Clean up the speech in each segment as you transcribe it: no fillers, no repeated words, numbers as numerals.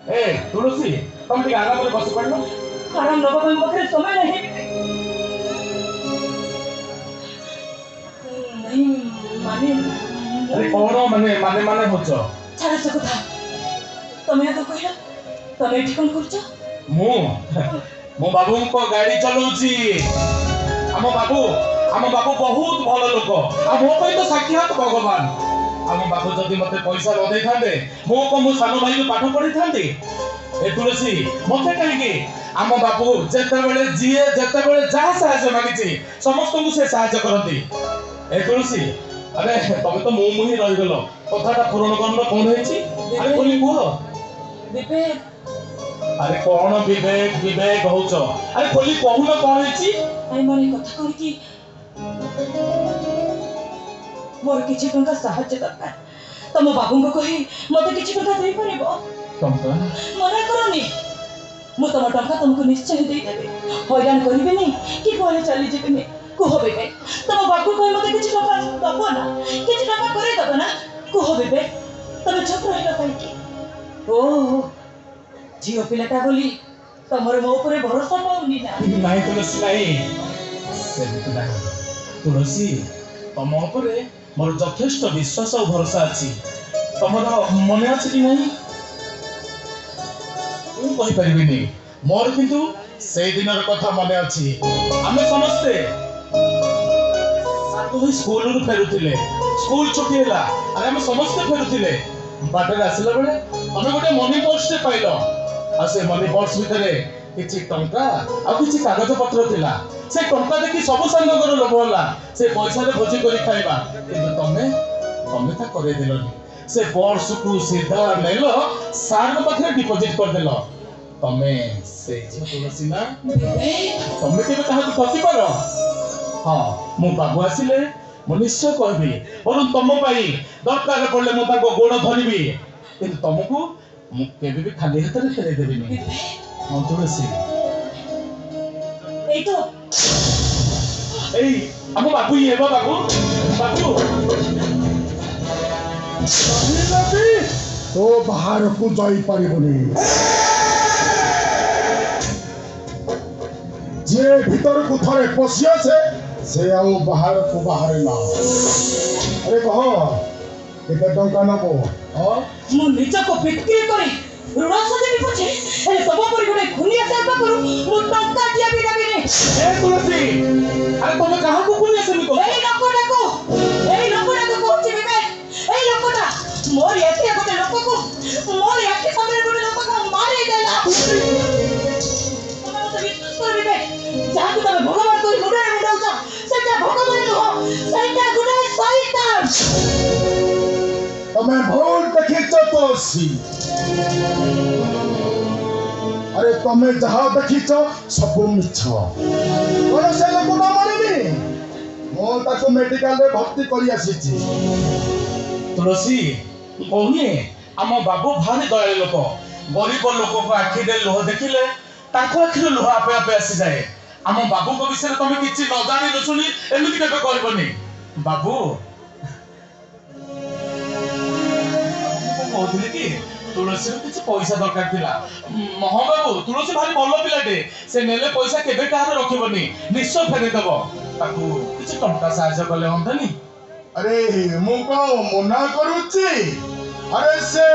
ए तुलसी तुम ठीक आराम से बस पड़ो। आराम नबा में बकरे समय नहीं माने अरे कौन माने माने माने होच छाड़ से कथा तमे आगे कहला तमे एठी कोन करछ मु मो बाबू को गाड़ी चलाउची हम बाबू बहुत भल लोक आ मो पई तो साक्षात भगवान हम बाबू जदि मते पैसा न दे थांदे मो सानो भाई को पाठ पढ़ी थांदी ए तुलसी मते कहिके हम बाबू जेते बेले जिए जेते बेले जा सहायता मागिची समस्त को से सहायता करती ए तुलसी अरे तमे तो मुंह मुही रहि गेलो कथाटा पूर्ण करन कोन हेची अरे कोनी को विवेक अरे कौन विवेक विवेक होच अरे खोली कहून कौन हेची आई माने कथा कहि कि मोर किछि टंका साहाय्य दरकार तम बाबू को कहि मते किछि टंका देई परिबो टंका मना करनी मु तम टंका तुमको निश्चय देई देबे हैरान करिबेनी कि कोले चली जेबेनी कुह बेबे तम बाबू कहि मते किछि टंका दबो ना किछि टंका करे दबो ना कुह बेबे तमे चुप रहिलो काई कि ओ झियो पिलाटा बोली तमर मो ऊपर भरोसा पाउनी ना नहीं तुलसी नहीं से ना तुलसी तम ऊपर मोर यथेष्ट विश्वास और भरोसा अछि तमर मने अछि कि नहीं तू कहि परिबिनी मोर किंतु से दिनर कथा मने अछि आमे समस्ते सातो स्कूल रु फेरुथिले स्कूल छुट्टी होला अरे हम समस्ते फेरुथिले बाटर आसिला बेले हमें गोटे मनी पर्स से पाइलो आ से मनी पर्स भितरे किछि टंका आ किछि कागज पत्र थिला से टंका देखि सब संग कर लोभ होला से पैसा रे भोजी करी खाइबा किंतु तमे ता करे देलनी से पर्स को सीधा नेलो सार के पाखे डिपॉजिट कर देलो तमे से जे तुलसी ना तमे केबे कहा को फसी पारो हां मु बाबू आसिले मु निश्चय कहबी और तम पाई दरकार पड़ले मु ताको गोड़ धरिबी किंतु तुमको मु केबे भी खाली हाथ रे फेरे देबिनी हां तुलसी ए तो ए हम बाबू ये बाबू तो बाहर को जाई परिबनी जे भीतर को थरे पसिया से आउ बाहर को बाहर ना अरे कहो केते टंका नबो हां मु निज को बिक्री करी ऋण सजे पछे ए सब परि गुडे खुनिया सेवा करू मु टंका दिया बिना बिने ए तुलसी अरे तुम कहां को खुनिया से को ए लोकटा को कहछि बिबे ए लोकटा मोर एते गोटे लोक को मोर एते सामने गोटे लोक को मारी देला तमे मते विश्वास कर बिबे जहा को तमे भगवान कोई गुडे मुडाउछ सेटा भगवान हो सेटा गुडे शैतान तमे भूल देखिच तोसी अरे तमे जहा देखिच सब मिछ कोन से लोक न मानिनी मो ताको मेडिकल रे भर्ती करी आसीची तुलसी कहनी आम बाबू भारी दयालु लोक गरीब लोक को आखि दे लोह देखिले ताको आखिर लोह आपे आपे आसी जाए आम बाबू को विषय तुम किछि न जानि न सुनी एमिति केबे करबनी बाबू कहथिले कि तुलसी रो किछि पैसा दरकार थिला मोह बाबू तुलसी भारी भलो पिलाटे से नेले पैसा केबे काहर रखिबनी निश्चय फेरे देबो ताकू किछि टंका सहायता कले हंतनी अरे मु को मना करूची अरे से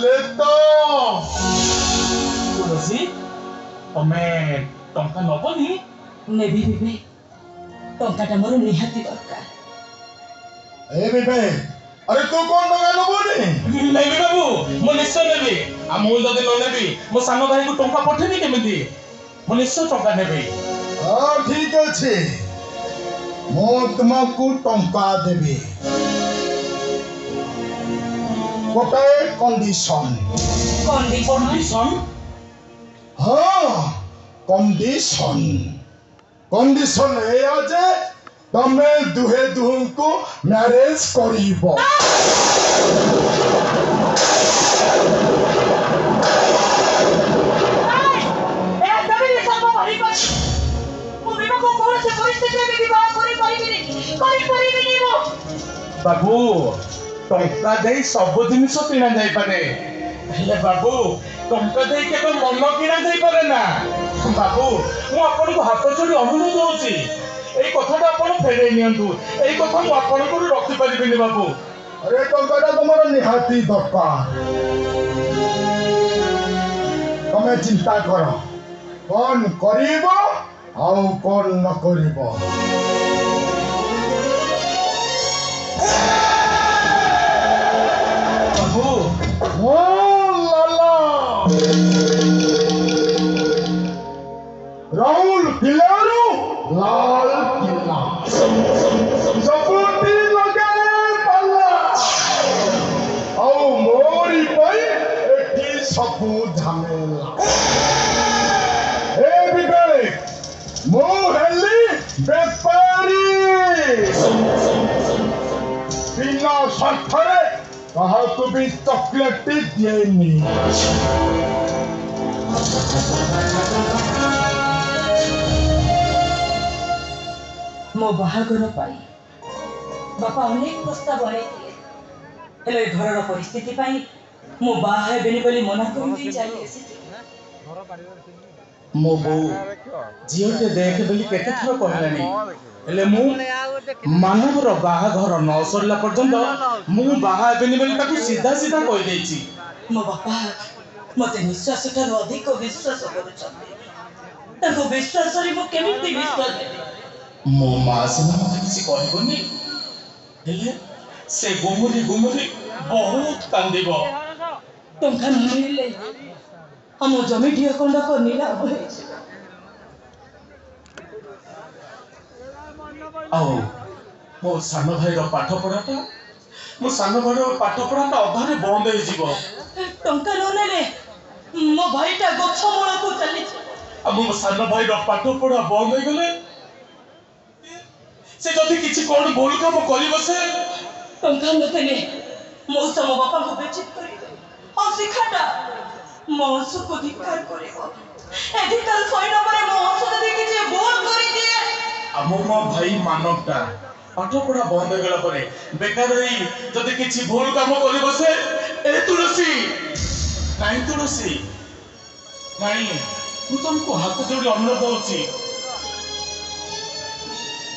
ले तो तुलसी तमे टंका नबनी नेबी बिबे टंकाटा मोर निहाती दरकार ए बेबे अरे तू कौन टंका नबनी नेबी बाबू मो निश्चय नेबी आ मु जदि न नेबी मो सानो भाई को टंका पठेबी केमिति मो निश्चय टंका नेबी हां ठीक अछि मो तुमको टंका देबी गोटे कंडीशन कंडीशन हाँ कंडीशन ए जे तमे दुहे दुहको मैरिज करिबो बाबू टंका दे सब जिनिस किना जाई पारे हेले बाबू ଟଙ୍କା ଦେଇ କେବେ ମନ କିଣା ଯାଇପାରେ ନା। ବାବୁ ମୁଁ ଆପଣଙ୍କୁ ହାତ ଯୋଡ଼ି ଅନୁରୋଧ କରୁଛି ଏଇ କଥାଟା ଆପଣ ଫେରେଇ ନିଅନ୍ତୁ। ଏଇ କଥା ମୁଁ ଆପଣଙ୍କୁ ରଖିପାରିବିନି ବାବୁ। अरे टंका तुमर निहाती दरकार तुम्हें चिंता कर कौन करीब आउ कौन न करीब बाबू ओ लाला राहुल किलारू लाल किला सबूती लगे पल्ला आओ मोरी पई एठी सबू झमेला ए बिबेक मो हेली बेपारी बिना शर्तरे काहाकू भी चॉकलेट दिएनी मो बाहागर पाई बापा अनेक प्रस्ताव बनैथिले हेले घरर परिस्थिति पाई मो बाहा हेबेनी बोली मना करि चली आसीथि। मो बो झीलटे देख बोली केते थर कहलानी हेले मु मानवर बाहाघर न सरला पर्यंत मु बाहा हेबेनी बोली ताकू सीधा सीधा कहि देछि। मो बापा मते निश्वास ठार अधिक विश्वास करूछन्ते ताको विश्वास रे मो केमिति विश्वास देबे। मो माँ सिना मते किसी कहबोनी हेले से गुमुरी गुमुरी बहुत कांदिबो। टंका न मिले हम जमी ढिया कंडा को नीला होई आओ मो सान भाई पाठ पढ़ाटा मो सान भाई पाठ पढ़ाटा अधारे बंद हो जीवो। टंका न नेले मो भाईटा गछ मूल को चली अब मो सान भाई पाठ पढ़ा बंद हो गले से जदि किछि कोन भूल काम करिवो से टंका न देले मो सम बापा को बेचित करी और सिखाटा मो सुख धिकार करिवो अधिकार सैना परे मो औषध दे किछि भूल करी दिए। अब मो भाई मानवटा पाठ पढ़ा बंद हो गला परे बेकार रही जदि किछि भूल काम करिवो से ए तुलसी नहीं तुलसी नहीं मु तुमको हाथ जोड़ी अनुरोध होछि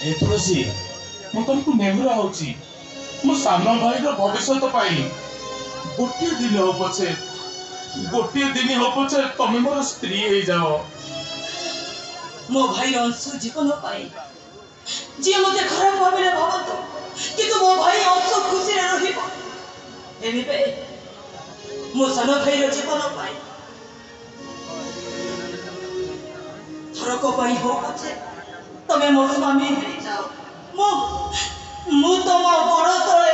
ए तुलसी मु तुमको नेहुरा होछि मो सानो भाई रो भविष्य पाई गोटे दिन हो पछे तमे मोर स्त्री हे जाओ। मो भाई अंश जीवन पाई जे मते खराब भाबले भाबतो किंतु मो भाई अंश खुशी रे रहिबो एबे मो सानो भाई रो जीवन पाई थरक पाई हो पछे तमे मोर स्वामी हे जाओ मु तम बड़ तळे